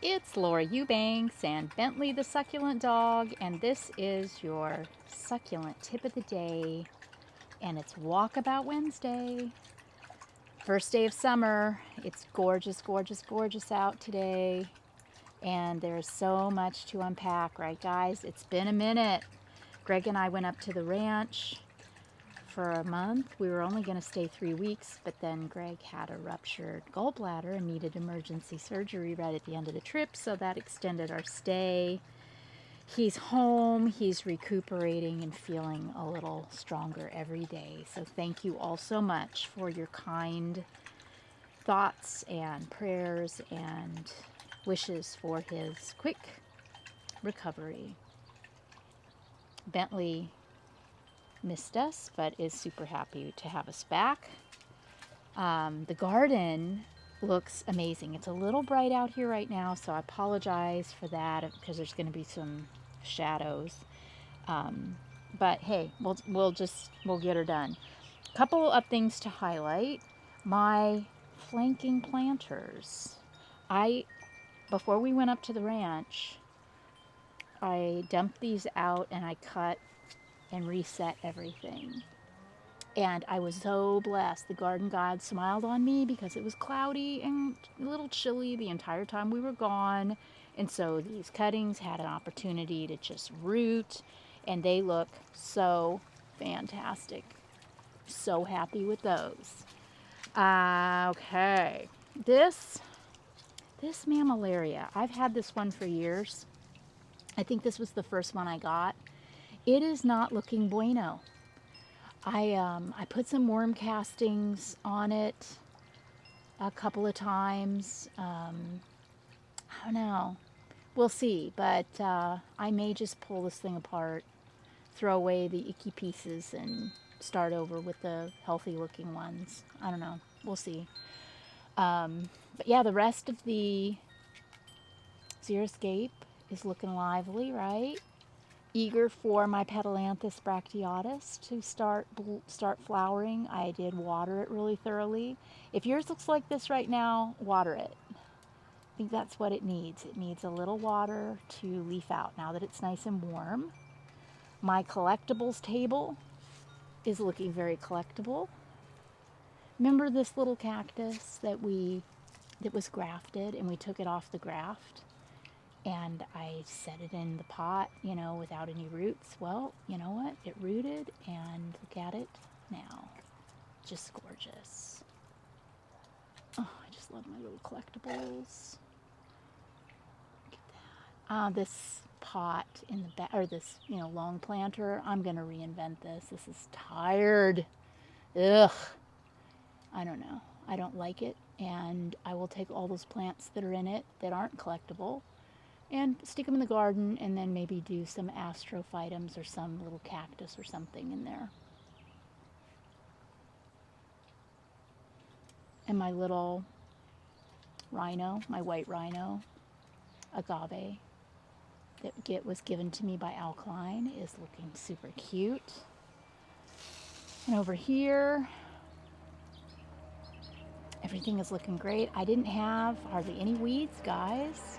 It's Laura Eubanks and Bentley the succulent dog, and this is your succulent tip of the day. And it's Walkabout Wednesday. First day of summer. It's gorgeous, gorgeous, gorgeous out today. And there's so much to unpack, right, guys? It's been a minute. Greg and I went up to the ranch for a month. We were only going to stay 3 weeks, but then Greg had a ruptured gallbladder and needed emergency surgery right at the end of the trip, so that extended our stay. He's home, he's recuperating and feeling a little stronger every day. So thank you all so much for your kind thoughts and prayers and wishes for his quick recovery. Bentley missed us, but is super happy to have us back. The garden looks amazing. It's a little bright out here right now, so I apologize for that because there's going to be some shadows. But hey, we'll get her done. Couple of things to highlight. My flanking planters. Before we went up to the ranch, I dumped these out and I cut and reset everything. And I was so blessed. The garden god smiled on me because it was cloudy and a little chilly the entire time we were gone. And so these cuttings had an opportunity to just root, and they look so fantastic. So happy with those. Okay. This mammillaria, I've had this one for years. I think this was the first one I got. It is not looking bueno. I put some worm castings on it a couple of times. I don't know. We'll see, but I may just pull this thing apart, throw away the icky pieces, and start over with the healthy looking ones. I don't know. We'll see. But yeah, the rest of the xeriscape is looking lively, right? Eager for my Petalanthus bracteatus to start flowering. I did water it really thoroughly. If yours looks like this right now, water it. I think that's what it needs. It needs a little water to leaf out now that it's nice and warm. My collectibles table is looking very collectible. Remember this little cactus that was grafted and we took it off the graft? And I set it in the pot, without any roots. Well, you know what? It rooted, and look at it now. Just gorgeous. Oh, I just love my little collectibles. Look at that. This pot in the back, or this, long planter, I'm going to reinvent this. This is tired. Ugh. I don't know. I don't like it, and I will take all those plants that are in it that aren't collectible and stick them in the garden, and then maybe do some astrophytums or some little cactus or something in there. And my little rhino, my white rhino, agave, that was given to me by Alkaline, is looking super cute. And over here, everything is looking great. I didn't have hardly any weeds, guys.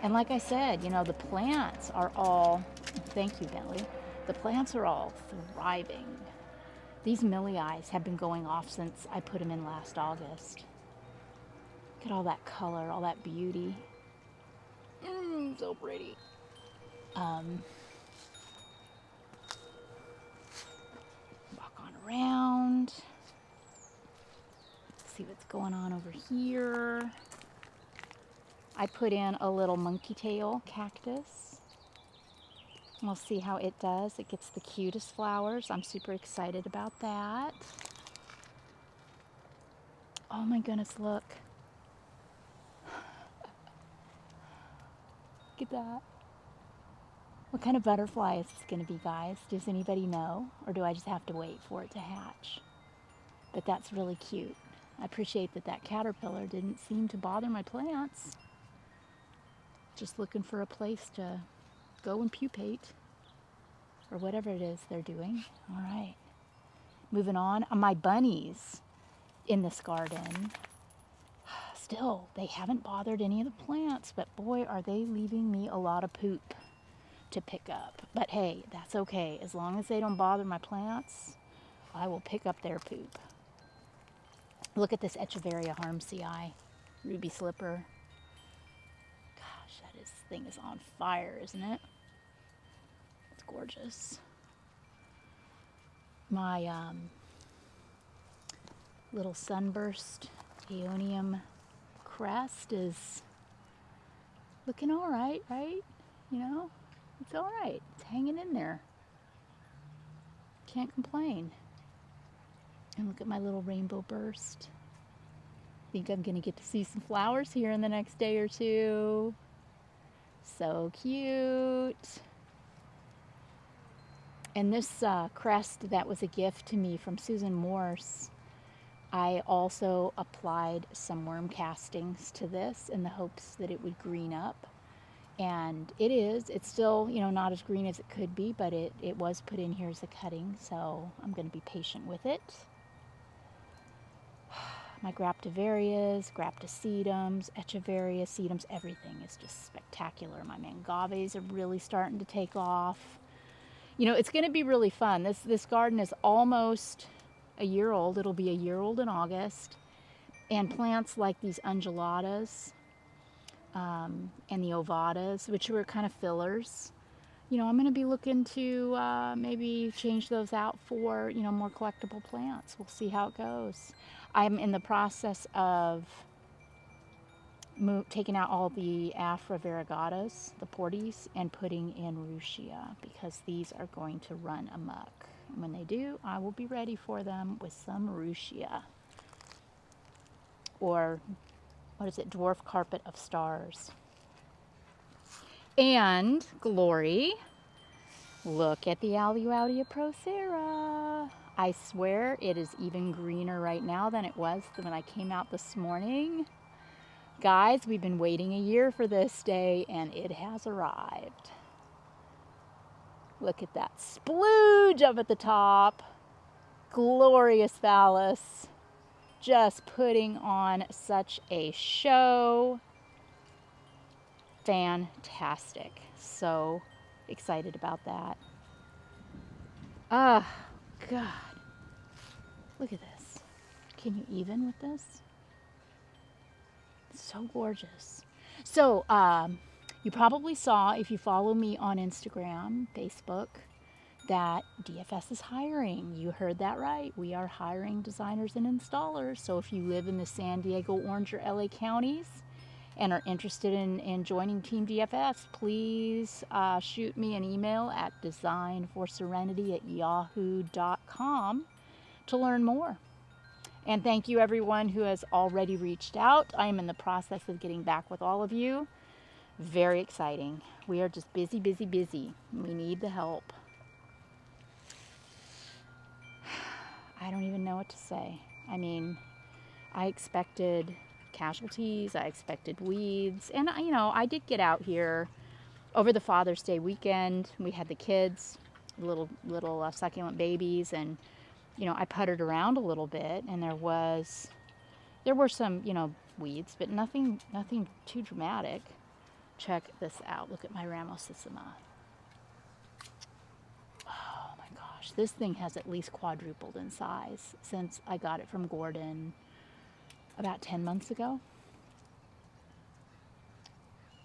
And like I said, the plants are all, thank you, Bentley, the plants are all thriving. These millii have been going off since I put them in last August. Look at all that color, all that beauty. So pretty. Walk on around. See what's going on over here. I put in a little monkey tail cactus. We'll see how it does. It gets the cutest flowers. I'm super excited about that. Oh my goodness, look. Look at that. What kind of butterfly is this going to be, guys? Does anybody know? Or do I just have to wait for it to hatch? But that's really cute. I appreciate that caterpillar didn't seem to bother my plants. Just looking for a place to go and pupate, or whatever it is they're doing. All right, moving on. My bunnies in this garden still, they haven't bothered any of the plants, but boy, are they leaving me a lot of poop to pick up. But hey, that's okay. As long as they don't bother my plants, I will pick up their poop. Look at this Echeveria harmsii, ruby slipper. Gosh, thing is on fire, isn't it? It's gorgeous. My little sunburst aeonium crest is looking all right, right? You know, it's all right. It's hanging in there. Can't complain. And look at my little rainbow burst. Think I'm gonna get to see some flowers here in the next day or two. So cute. And this crest that was a gift to me from Susan Morse, I also applied some worm castings to this in the hopes that it would green up. And it's still, you know, not as green as it could be, but it was put in here as a cutting, so I'm going to be patient with it. My Graptivarias, Graptosedums, Echeveria sedums, everything is just spectacular. My Mangaves are really starting to take off. You know, it's going to be really fun. This garden is almost a year old. It'll be a year old in August. And plants like these undulatas and the ovatas, which were kind of fillers, you know, I'm going to be looking to maybe change those out for, you know, more collectible plants. We'll see how it goes. I'm in the process of taking out all the Afra variegatas, the Porties, and putting in Ruchia, because these are going to run amok. And when they do, I will be ready for them with some Ruchia. Or, what is it, Dwarf Carpet of Stars. And, Glory, look at the Aluaudia procera. I swear it is even greener right now than it was when I came out this morning. Guys, we've been waiting a year for this day, and it has arrived. Look at that splooge up at the top. Glorious phallus. Just putting on such a show. Fantastic. So excited about that. Oh, God. Look at this. Can you even with this? So gorgeous. So, you probably saw, if you follow me on Instagram, Facebook, that DFS is hiring. You heard that right. We are hiring designers and installers. So if you live in the San Diego, Orange, or LA counties and are interested in joining Team DFS, please shoot me an email at designforserenity@yahoo.com to learn more. And thank you everyone who has already reached out. I am in the process of getting back with all of you. Very exciting. We are just busy, busy, busy. We need the help. I don't even know what to say. I mean, I expected casualties, I expected weeds, and you know, I did get out here over the Father's Day weekend. We had the kids, little succulent babies, and you know, I puttered around a little bit, and there were some, you know, weeds, but nothing too dramatic. Check this out. Look at my Ramosissima. Oh my gosh, this thing has at least quadrupled in size since I got it from Gordon about 10 months ago.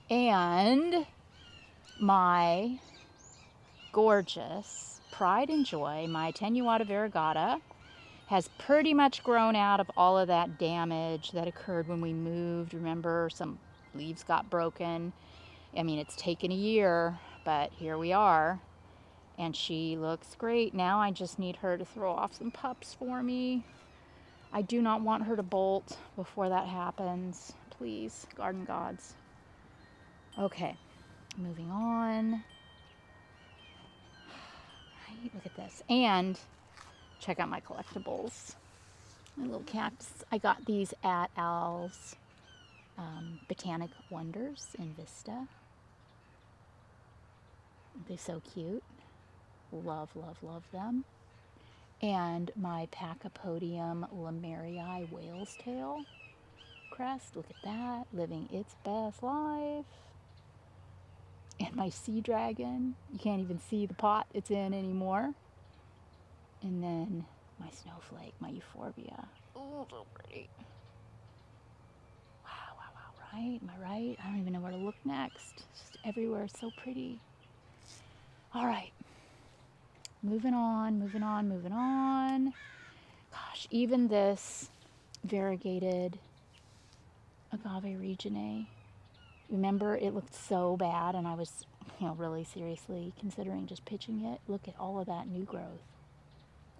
And my gorgeous Pride and Joy, my Attenuata variegata, has pretty much grown out of all of that damage that occurred when we moved. Remember, some leaves got broken. I mean, it's taken a year, but here we are. And she looks great. Now I just need her to throw off some pups for me. I do not want her to bolt before that happens. Please, garden gods. Okay, moving on. Look at this. And check out my collectibles. My little cactus. I got these at Al's Botanic Wonders in Vista. They're so cute. Love, love, love them. And my Pachypodium Lemerii whale's tail. crest. Look at that, living its best life. And my sea dragon, you can't even see the pot it's in anymore. And then my snowflake, my euphorbia. Oh, so pretty. Wow, wow, wow, right? Am I right? I don't even know where to look next. It's just everywhere, it's so pretty. All right. Moving on, moving on, moving on. Gosh, even this variegated agave reginae. Remember, it looked so bad, and I was, really seriously considering just pitching it. Look at all of that new growth.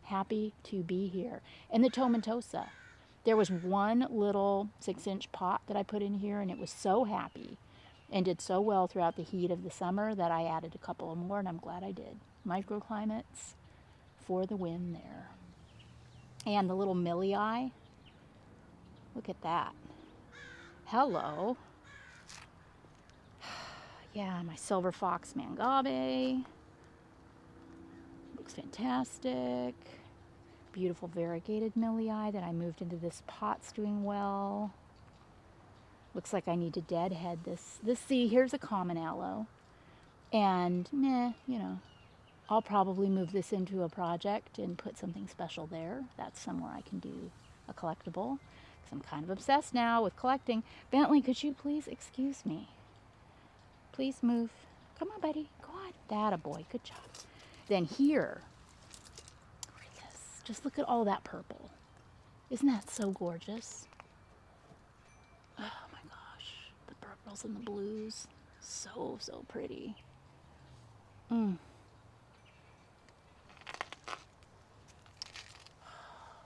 Happy to be here. And the tomentosa. There was one little 6-inch pot that I put in here, and it was so happy and did so well throughout the heat of the summer that I added a couple more, and I'm glad I did. Microclimates for the win there. And the little millii. Look at that. Hello. Yeah, my silver fox mangave. Looks fantastic. Beautiful variegated millii that I moved into this pot's doing well. Looks like I need to deadhead this. See, here's a common aloe. And, I'll probably move this into a project and put something special there. That's somewhere I can do a collectible. Because I'm kind of obsessed now with collecting. Bentley, could you please excuse me? Please move. Come on, buddy. Go on. That a boy. Good job. Then here. Look at this. Just look at all that purple. Isn't that so gorgeous? Oh my gosh. The purples and the blues. So, so pretty.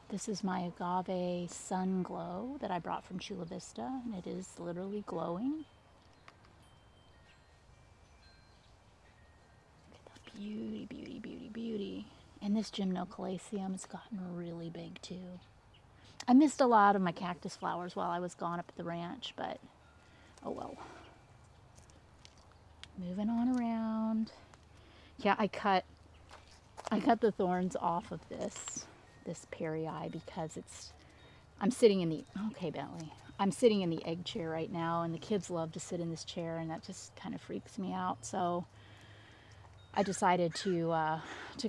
This is my agave sun glow that I brought from Chula Vista, and it is literally glowing. Look at that beauty, beauty, beauty, beauty. And this gymnocalacium has gotten really big too. I missed a lot of my cactus flowers while I was gone up at the ranch, but oh well. Moving on around. Yeah, I cut the thorns off of this Perrii because I'm sitting in the, okay, Bentley. I'm sitting in the egg chair right now, and the kids love to sit in this chair, and that just kind of freaks me out. So I decided to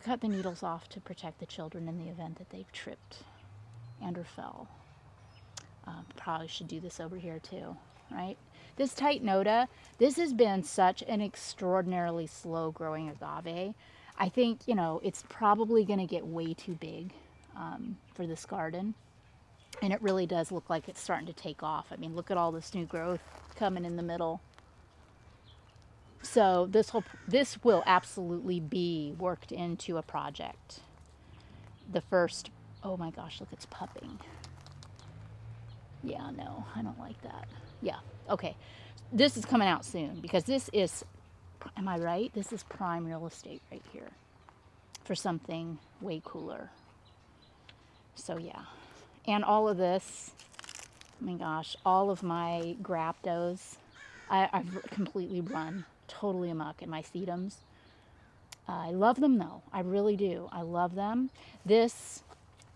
cut the needles off to protect the children in the event that they've tripped and or fell. Probably should do this over here too, right? This Titanota, this has been such an extraordinarily slow growing agave. I think, it's probably going to get way too big for this garden. And it really does look like it's starting to take off. I mean, look at all this new growth coming in the middle. So this will absolutely be worked into a project. The first, oh my gosh, look, it's pupping. Yeah, no, I don't like that. Yeah, okay. This is coming out soon because this is, am I right? This is prime real estate right here for something way cooler. So yeah. And all of this, oh my gosh, all of my graptos, I've completely run totally amok in my sedums. I love them though. I really do. I love them. This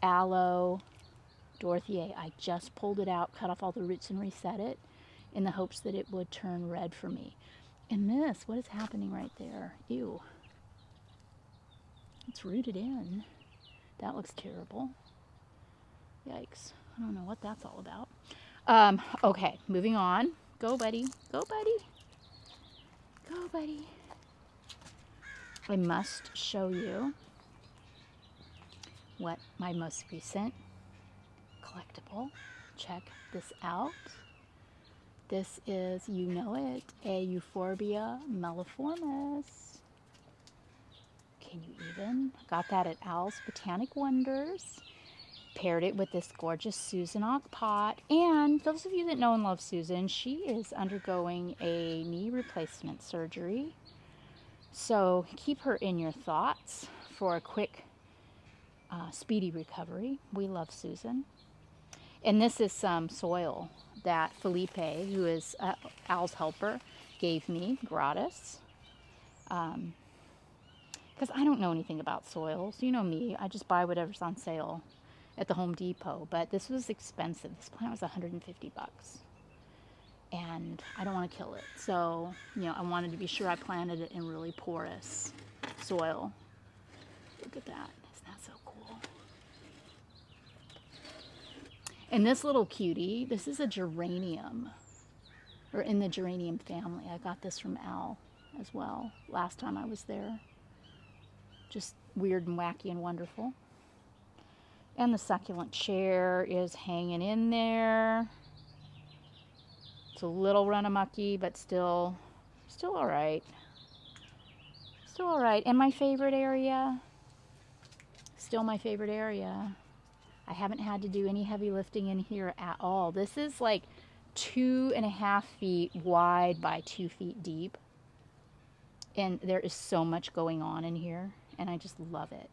aloe Dorothy, I just pulled it out, cut off all the roots and reset it in the hopes that it would turn red for me. And this, what is happening right there? Ew. It's rooted in. That looks terrible. Yikes. I don't know what that's all about. Okay, moving on. Go, buddy. Go, buddy. Go, buddy. I must show you what my most recent collectible. Check this out. This is, you know it, a Euphorbia melliformis. Can you even? Got that at Al's Botanic Wonders. Paired it with this gorgeous Susan pot. And those of you that know and love Susan, she is undergoing a knee replacement surgery. So keep her in your thoughts for a quick, speedy recovery. We love Susan. And this is some soil that Felipe, who is Al's helper, gave me gratis. Because I don't know anything about soils. You know me. I just buy whatever's on sale. at the Home Depot, but this was expensive. This plant was 150 bucks. And I don't want to kill it. So, you know, I wanted to be sure I planted it in really porous soil. Look at that. Isn't that so cool? And this little cutie, this is a geranium, or in the geranium family. I got this from Al as well last time I was there. Just weird and wacky and wonderful. And the succulent chair is hanging in there. It's a little run-a-mucky, but still all right. Still all right. And my favorite area, still my favorite area. I haven't had to do any heavy lifting in here at all. This is like 2.5 feet wide by 2 feet deep. And there is so much going on in here, and I just love it.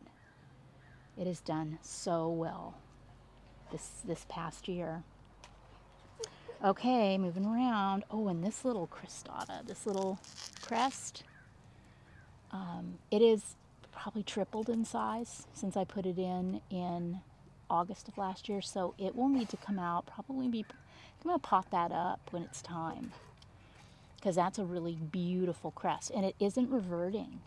It is done so well this past year. Okay, moving around. Oh, and this little cristata, this little crest, it is probably tripled in size since I put it in August of last year, so it will need to come out, I'm going to pot that up when it's time, because that's a really beautiful crest, and it isn't reverting.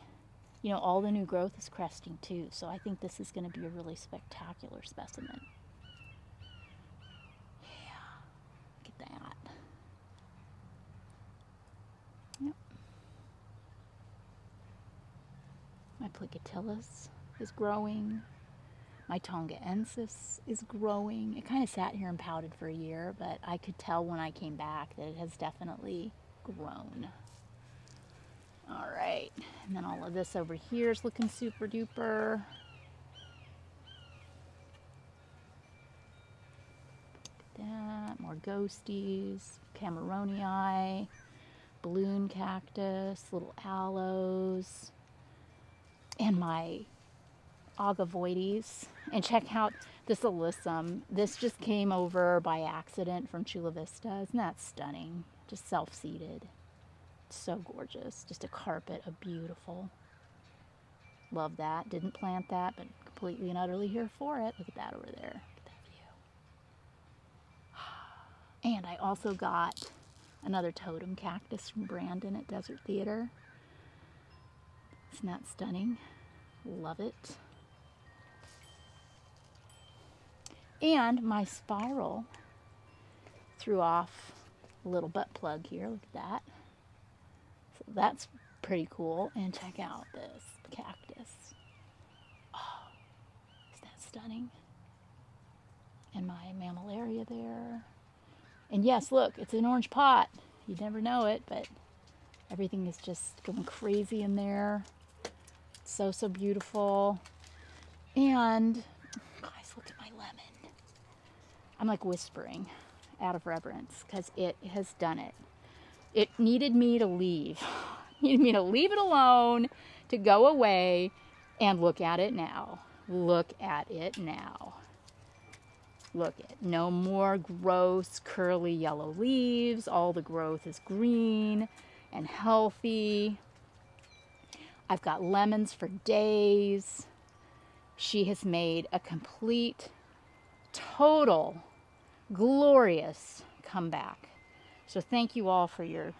You know, all the new growth is cresting too, so I think this is going to be a really spectacular specimen. Yeah, look at that. Yep. My Plicatillus is growing. My Tongaensis is growing. It kind of sat here and pouted for a year, but I could tell when I came back that it has definitely grown. All right, and then all of this over here is looking super duper. That, more ghosties, Cameronii, balloon cactus, little aloes, and my agavoides. And check out this alyssum. This just came over by accident from Chula Vista. Isn't that stunning? Just self-seeded. So gorgeous. Just a carpet of beautiful. Love that. Didn't plant that, but completely and utterly here for it. Look at that over there. Look at that view. And I also got another totem cactus from Brandon at Desert Theater. Isn't that stunning? Love it. And my spiral threw off a little butt plug here. Look at that. So that's pretty cool. And check out this cactus. Oh, isn't that stunning? And my mammillaria there. And yes, look, it's an orange pot. You'd never know it, but everything is just going crazy in there. It's so, so beautiful. And guys, look at my lemon. I'm like whispering out of reverence because it has done it. It needed me to leave. It needed me to leave it alone, to go away, and look at it now. Look at it now. Look at it. No more gross, curly yellow leaves. All the growth is green and healthy. I've got lemons for days. She has made a complete, total, glorious comeback. So thank you all for your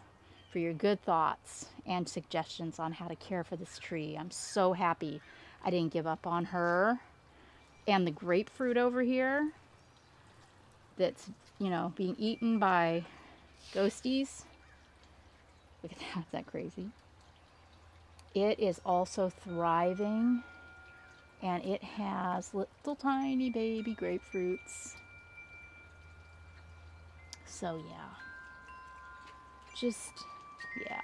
good thoughts and suggestions on how to care for this tree. I'm so happy I didn't give up on her. And the grapefruit over here that's, you know, being eaten by ghosties. Look at that. Is that crazy? It is also thriving, and it has little tiny baby grapefruits. So yeah, just, yeah.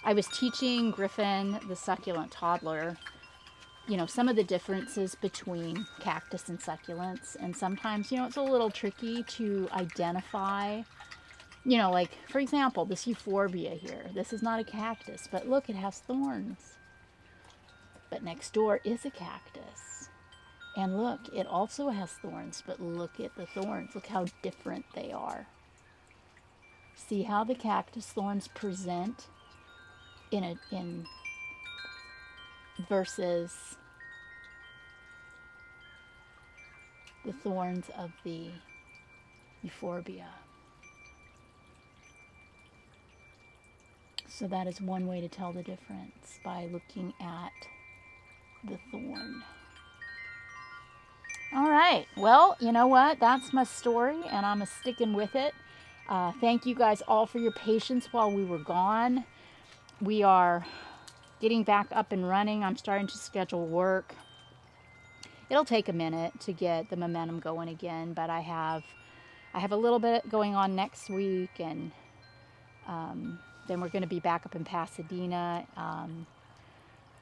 I was teaching Griffin, the succulent toddler, you know, some of the differences between cactus and succulents. And sometimes, you know, it's a little tricky to identify, you know, like, for example, this euphorbia here. This is not a cactus, but look, it has thorns. But next door is a cactus. And look, it also has thorns, but look at the thorns. Look how different they are. See how the cactus thorns present in versus the thorns of the euphorbia. So that is one way to tell the difference, by looking at the thorn. All right, well, you know what? That's my story, and I'm sticking with it. Thank you guys all for your patience while we were gone. We are getting back up and running. I'm starting to schedule work. It'll take a minute to get the momentum going again, but I have a little bit going on next week, and then we're going to be back up in Pasadena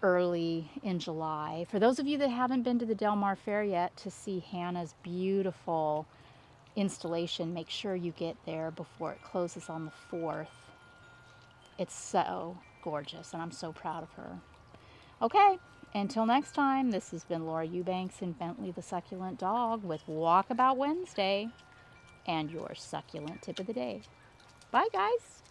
early in July. For those of you that haven't been to the Del Mar Fair yet to see Hannah's beautiful installation, make sure you get there before it closes on the 4th. It's so gorgeous, and I'm so proud of her. Okay, until next time, this has been Laura Eubanks and Bentley the Succulent Dog with Walkabout Wednesday and your succulent tip of the day. Bye, guys.